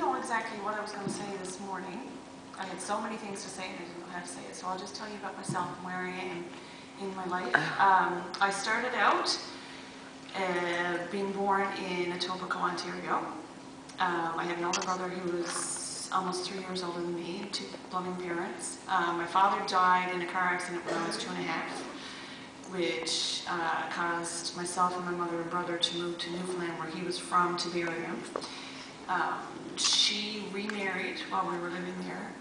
know exactly what I was going to say this morning. I had so many things to say and I didn't know how to say it, so I'll just tell you about myself and where I am in my life. I started out being born in Etobicoke, Ontario. I had an older brother who was almost 3 years older than me, and 2 loving parents. My father died in a car accident when I was 2 and a half, which caused myself and my mother and brother to move to Newfoundland, where he was from, to bury him. She remarried while we were living there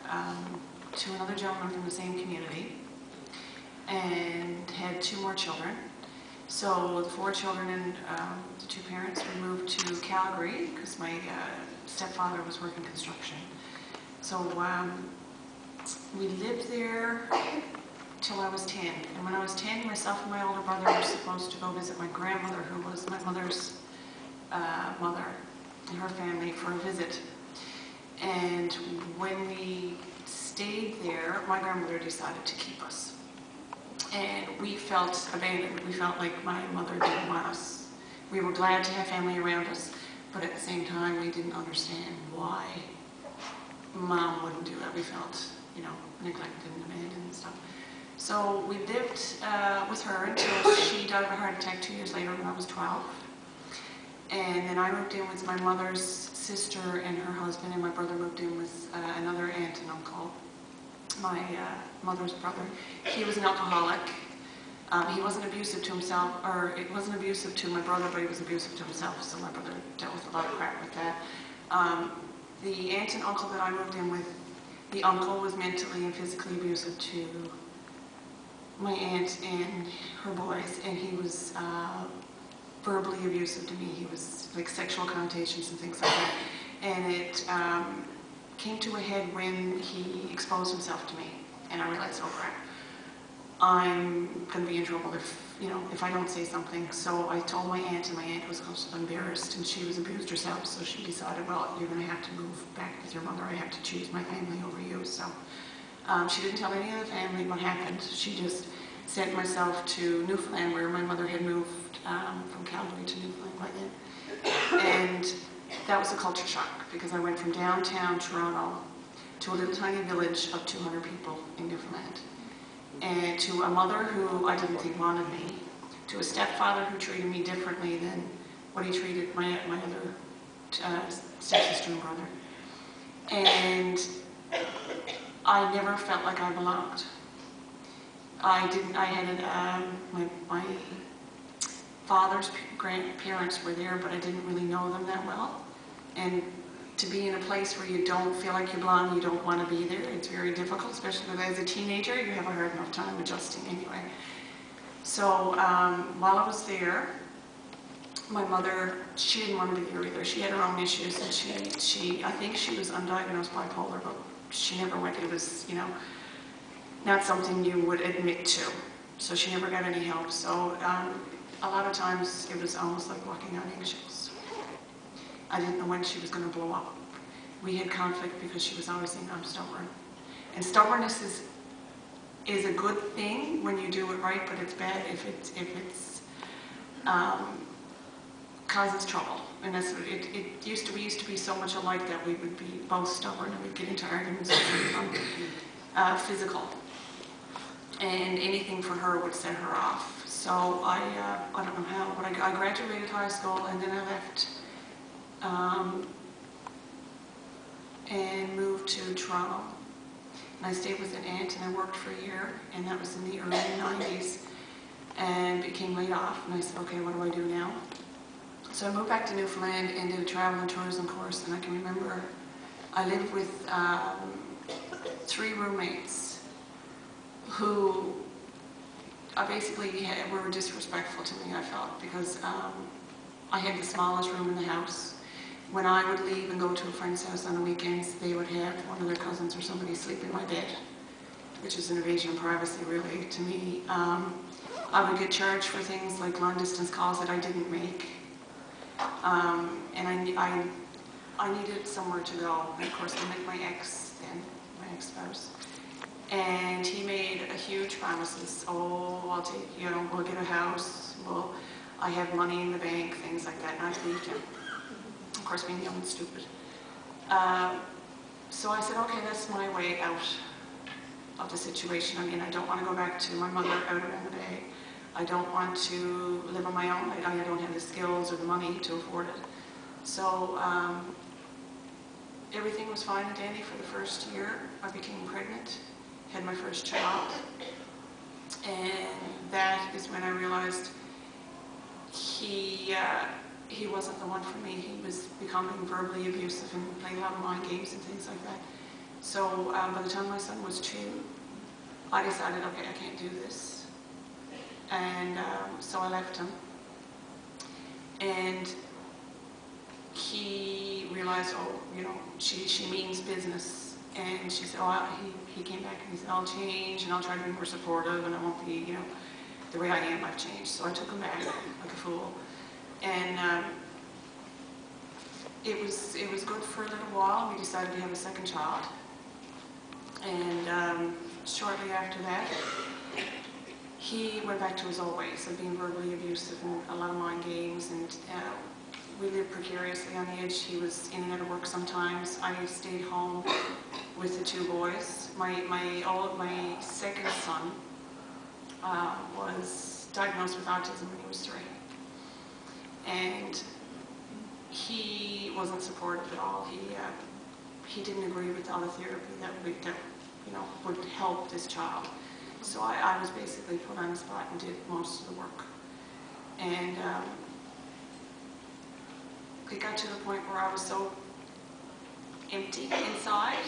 to another gentleman from the same community and had 2 more children. So the 4 children and the 2 parents, we moved to Calgary because my stepfather was working construction. So we lived there till I was 10. And when I was 10, myself and my older brother were supposed to go visit my grandmother, who was my mother's mother, and her family, for a visit. And when we stayed there, my grandmother decided to keep us. And we felt abandoned. We felt like my mother didn't want us. We were glad to have family around us, but at the same time, we didn't understand why Mom wouldn't do that. We felt, neglected and abandoned and stuff. So we lived with her until she died of a heart attack 2 years later when I was 12. And then I moved in with my mother's sister and her husband, and my brother moved in with another aunt and uncle, my mother's brother. He was an alcoholic. He wasn't abusive to himself, or it wasn't abusive to my brother, but he was abusive to himself, so my brother dealt with a lot of crap with that. The aunt and uncle that I moved in with, the uncle was mentally and physically abusive to my aunt and her boys, and he was verbally abusive to me. He was like sexual connotations and things like that. And it came to a head when he exposed himself to me. And I realized, oh crap, I'm going to be in trouble if I don't say something. So I told my aunt, and my aunt was embarrassed, and she was abused herself. So she decided, well, you're going to have to move back with your mother. I have to choose my family over you. So she didn't tell any of the family what happened. She just sent myself to Newfoundland, where my mother had moved from Calgary to Newfoundland by then. And that was a culture shock, because I went from downtown Toronto to a little tiny village of 200 people in Newfoundland, and to a mother who I didn't think wanted me, to a stepfather who treated me differently than what he treated my other stepsister and brother. And I never felt like I belonged. I had my father's grandparents were there, but I didn't really know them that well. And to be in a place where you don't feel like you belong, you don't want to be there, it's very difficult, especially as a teenager. You have a hard enough time adjusting anyway. So while I was there, my mother, she didn't want to be there either. She had her own issues, and I think she was undiagnosed bipolar, but she never went. It was, not something you would admit to. So she never got any help. So a lot of times it was almost like walking on eggshells. I didn't know when she was going to blow up. We had conflict because she was always saying, I'm stubborn. And stubbornness is a good thing when you do it right, but it's bad if it's causes trouble. And that's we used to be so much alike that we would be both stubborn and we'd get into arguments and become physical. And anything for her would set her off. So I don't know how, but I graduated high school, and then I left and moved to Toronto. And I stayed with an aunt, and I worked for a year, and that was in the early 90s, and became laid off. And I said, okay, what do I do now? So I moved back to Newfoundland and did a travel and tourism course, and I can remember I lived with 3 roommates who basically were disrespectful to me, I felt, because I had the smallest room in the house. When I would leave and go to a friend's house on the weekends, they would have one of their cousins or somebody sleep in my bed, which is an invasion of privacy, really, to me. I would get charged for things like long-distance calls that I didn't make. And I needed somewhere to go. And of course, I met my ex-spouse. And he made a huge promises. Oh, I'll take, we'll get a house. I have money in the bank, things like that. And I believed him. Of course, being young and stupid. So I said, okay, that's my way out of the situation. I mean, I don't want to go back to my mother out around the day. I don't want to live on my own. I don't have the skills or the money to afford it. So everything was fine and dandy for the first year. I became pregnant, had my first child, and that is when I realized he wasn't the one for me. He was becoming verbally abusive and playing a lot of mind games and things like that. So by the time my son was 2, I decided, okay, I can't do this. And so I left him. And he realized, oh, you know, she means business. And she said, oh, he came back and he said, I'll change and I'll try to be more supportive and I won't be, you know, the way I am, I've changed. So I took him back like a fool. And it was good for a little while. We decided to have a second child. And shortly after that, he went back to his old ways of being verbally abusive and a lot of mind games. And we lived precariously on the edge. He was in and out of work sometimes. I stayed home with the 2 boys. My second son was diagnosed with autism when he was 3. And he wasn't supportive at all. He didn't agree with all the therapy that you know, would help this child. So I was basically put on the spot and did most of the work. And it got to the point where I was so empty inside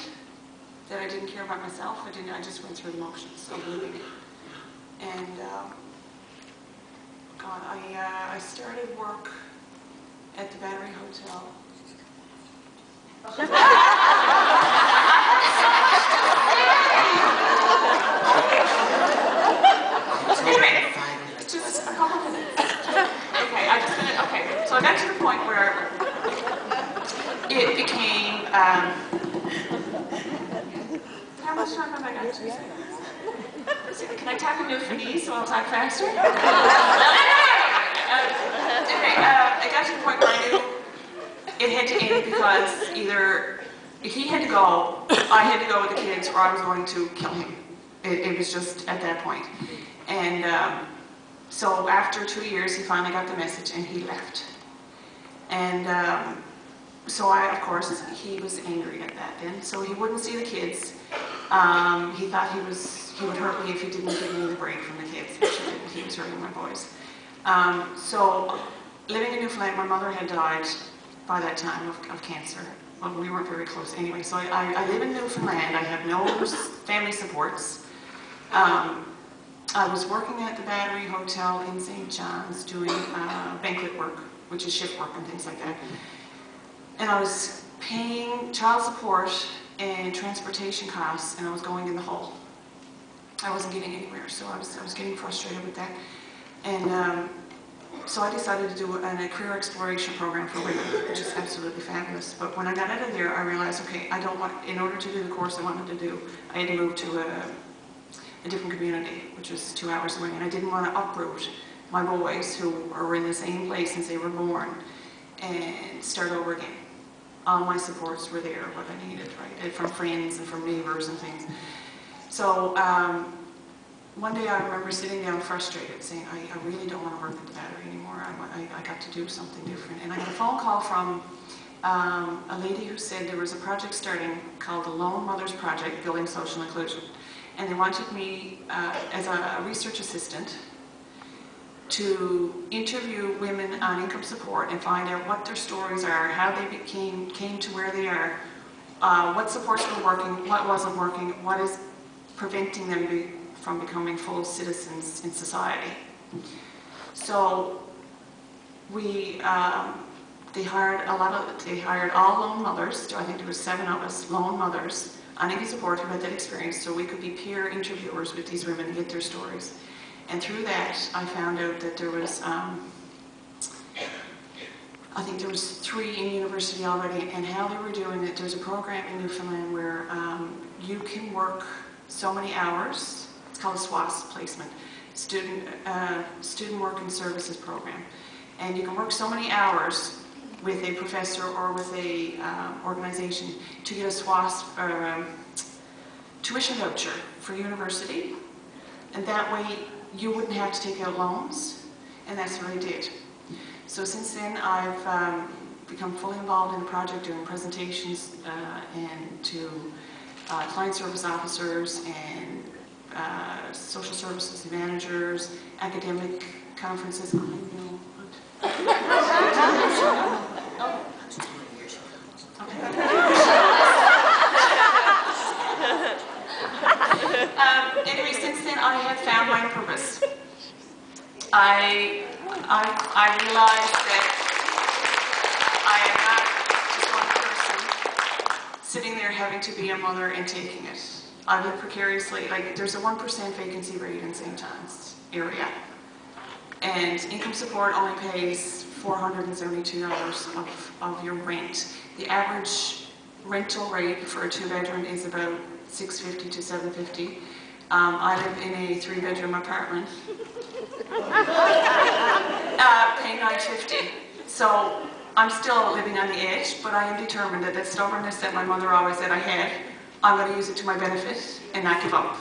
that I didn't care about myself. I just went through the motions of living. And God, I started work at the Battery Hotel. Anyway, just a couple minutes. Okay, so I got to the point where it became, how much time have I got? 2 seconds. Can I tap a new for these so I'll talk faster? I got to the point where I knew it had to end because either he had to go, I had to go with the kids, or I was going to kill him. It was just at that point. And so after 2 years, he finally got the message and he left. And so of course, he was angry at that then. So he wouldn't see the kids. He thought he would hurt me if he didn't give me the break from the kids, which he didn't. He was hurting my boys. So living in Newfoundland, my mother had died by that time of cancer. Well, we weren't very close anyway. So I live in Newfoundland. I have no family supports. I was working at the Battery Hotel in St. John's doing banquet work, which is shift work and things like that. And I was paying child support and transportation costs, and I was going in the hole. I wasn't getting anywhere, so I was getting frustrated with that. And so I decided to do a career exploration program for women, which is absolutely fabulous. But when I got out of there, I realized, okay, in order to do the course I wanted to do, I had to move to a different community, which was 2 hours away. And I didn't want to uproot my boys who are in the same place since they were born and start over again. All my supports were there, what I needed, right? From friends and from neighbors and things. So one day I remember sitting down frustrated, saying, I really don't want to work at the Battery anymore. I got to do something different. And I got a phone call from a lady who said there was a project starting called the Lone Mothers Project, Building Social Inclusion. And they wanted me as a research assistant to interview women on income support and find out what their stories are, how they came to where they are, what supports were working, what wasn't working, what is preventing them from becoming full citizens in society. So they hired all lone mothers. I think there were 7 of us, lone mothers, on income support who had that experience, so we could be peer interviewers with these women and get their stories. And through that, I found out that there was, I think there was 3 in university already, and how they were doing it, there's a program in Newfoundland where you can work so many hours. It's called a SWAS placement, Student Work and Services Program. And you can work so many hours with a professor or with a organization to get a SWAS or tuition voucher for university, and that way you wouldn't have to take out loans, and that's what I did. So since then I've become fully involved in the project, doing presentations and to client service officers and social services managers, academic conferences. I know. Anyway, since then I have found my purpose. I realized that I am not just one person sitting there having to be a mother and taking it. I live precariously. Like, there's a 1% vacancy rate in St. John's area, and income support only pays $472 of your rent. The average rental rate for a 2-bedroom is about $650 to $750. I live in a 3-bedroom apartment, paying $950. So I'm still living on the edge, but I am determined that the stubbornness that my mother always said I had, I'm going to use it to my benefit and not give up.